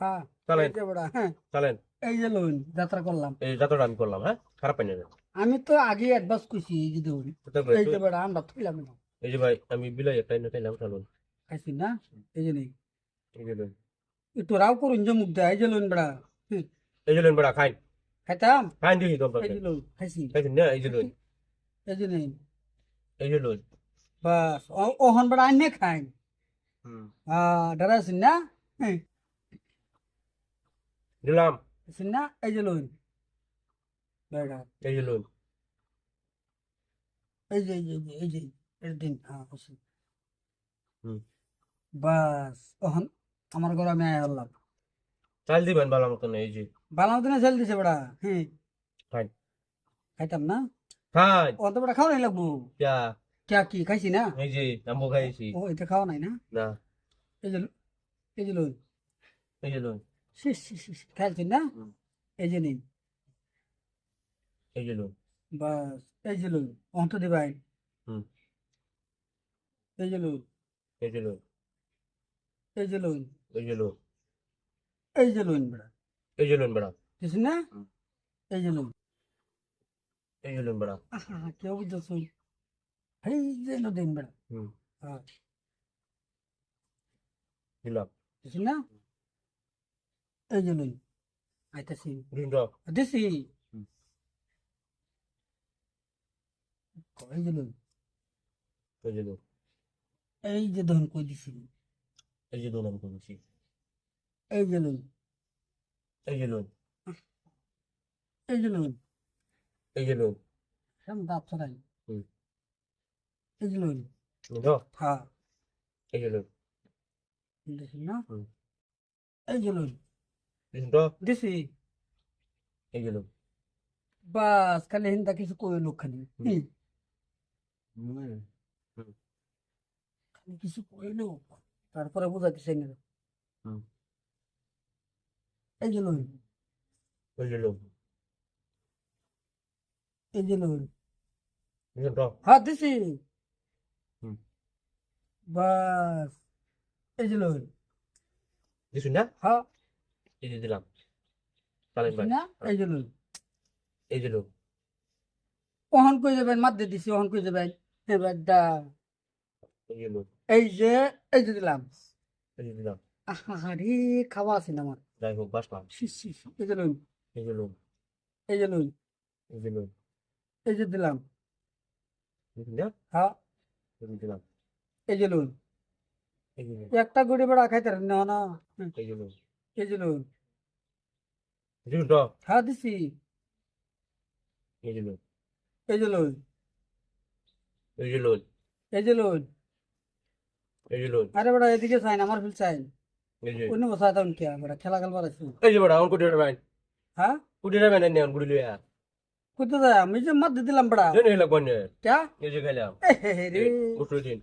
হ্যাঁ চালেন এই যে বড়া হ্যাঁ চালেন এই যে লোন যাত্রা করলাম এই যাত্রাটা আমি করলাম, হ্যাঁ, খারাপ পাই না। আমি তো আগে অ্যাডভান্স করছি এই যে ধরুন তারপরে এই একটু যে বড়া আমরা থইলাম না এই যে ভাই আমি বিলাই একটা এনে খাইলাম চালুন। খাইছি না এই যে নেই এই যে লইন, একটু রাও করুন যে মুখ দেয় এই যে লোন বড়া এই যে লইন বড়া খাইন, খাইতাম খাইন দেখি তো এই যে লোন খাইছি খাইছেন না? এই যে লইন, এই যে নেই এই যে লইন। বাস ওহন বড়া আইনে খাই হুম, ডরাইছেন না হ্যাঁ দিলাম। খাইছেন না এই যে লোন বড়া এই যে লইন, এই যে এই যে এই দিন হ্যাঁ খাইছি হুম, বাস ওহন আমার ঘরে আমি আয় হলাম চাল দিবেন ভালো মতন। এই যে বালাম দিনে ছেল দিছে বড়া হ্যাঁ খাইন, খাইতাম না খাইন অত বড়া খাওয়া নাই লাগবো যা। क्या কি খাইছি না এই যে আম্বু খাইছি ও এটা খাওয়া নাই না না। এই যে এই যে লোন এই যে লইন, খাইছি না হুম, এই যে নিন এই যে লইন, বাস এই যে লোন অন্ত দিবাই হুম, এই যে লোন এই যে লইন, এই যে লোন এই যে লইন, এই যে লোন বড়া এই যে লইন বড়া, বুঝছি না হুম, এই যে লোন এই যে লইন বড়া, কেউ বুঝতেছ এই যে দিন বড়া হুম, হ্যাঁ দিলাম। বুঝছি না এই যে লোন আইতাছি দিন তো, দিছি হুম, এই যে লোন এই যে লইন, এই যে ধন কই দিছি এই যে দোলাম করেছি, এই যে লোন এই যে লইন, এই যে লোন এই যে লইন, সাম দাঁত ছড়াই হুম, এই যে লোন দিন তো, হ্যাঁ এই যে লইন, দিছি না হুম, এই যে লোন দিন তো, দিছি এই যে লইন, বাস খালি হিন্দা কিছু কই লোক খালি হুম, হুম, হুম, খালি কিছু কইলো তারপরে বুঝাইতেছে না হুম, এই যে লোন এই যে লইন, এই যে লোন দিন তো, হ্যাঁ দিছি হুম, বাস এই যে লোন দিছুন না? হ্যাঁ এই যে দিলাম। চালেন দিছি ভাই, না এই যে লোন এই যে লইন, ওহন কই যাবেন মাদ্দে দিছি ওহন কই যাবেন এবার দা এই যে লইন, এই যে দিলাম এই যে দিলাম। আরে খাওয়া আছে না আমার যাই হোক বাসলাম। এই যে লোন এই যে লইন, এই যে লোন এই যে লইন, এই যে দিলাম দিছুন না? হ্যাঁ এই যে দিলাম, এই যে লোন এই যে লইন, একটা গুড়ি বেড়া খাইতে না না এই যে লইন, এই যে লোন দিছুন তো, হ্যাঁ দিছি এই যে লইন, এই যে লোন এই যে লইন, এই যে লোন এই যে লইন, আরে বেড়া এদিকে চাই না আমার ফিল চাই এই যে অন্য বসা তাও কি বেড়া খেলা খেলবার আছে এই যে বড় এখন কুটি যাবেন, হ্যাঁ কুটি যাবেন না এখন কুটি লইয়া কোথায় যায় আমি যে মাদ্দে দিলাম বেড়া জেনে লাগবেন না। ক্যা এই যে গেলাম রে উঠে দিন।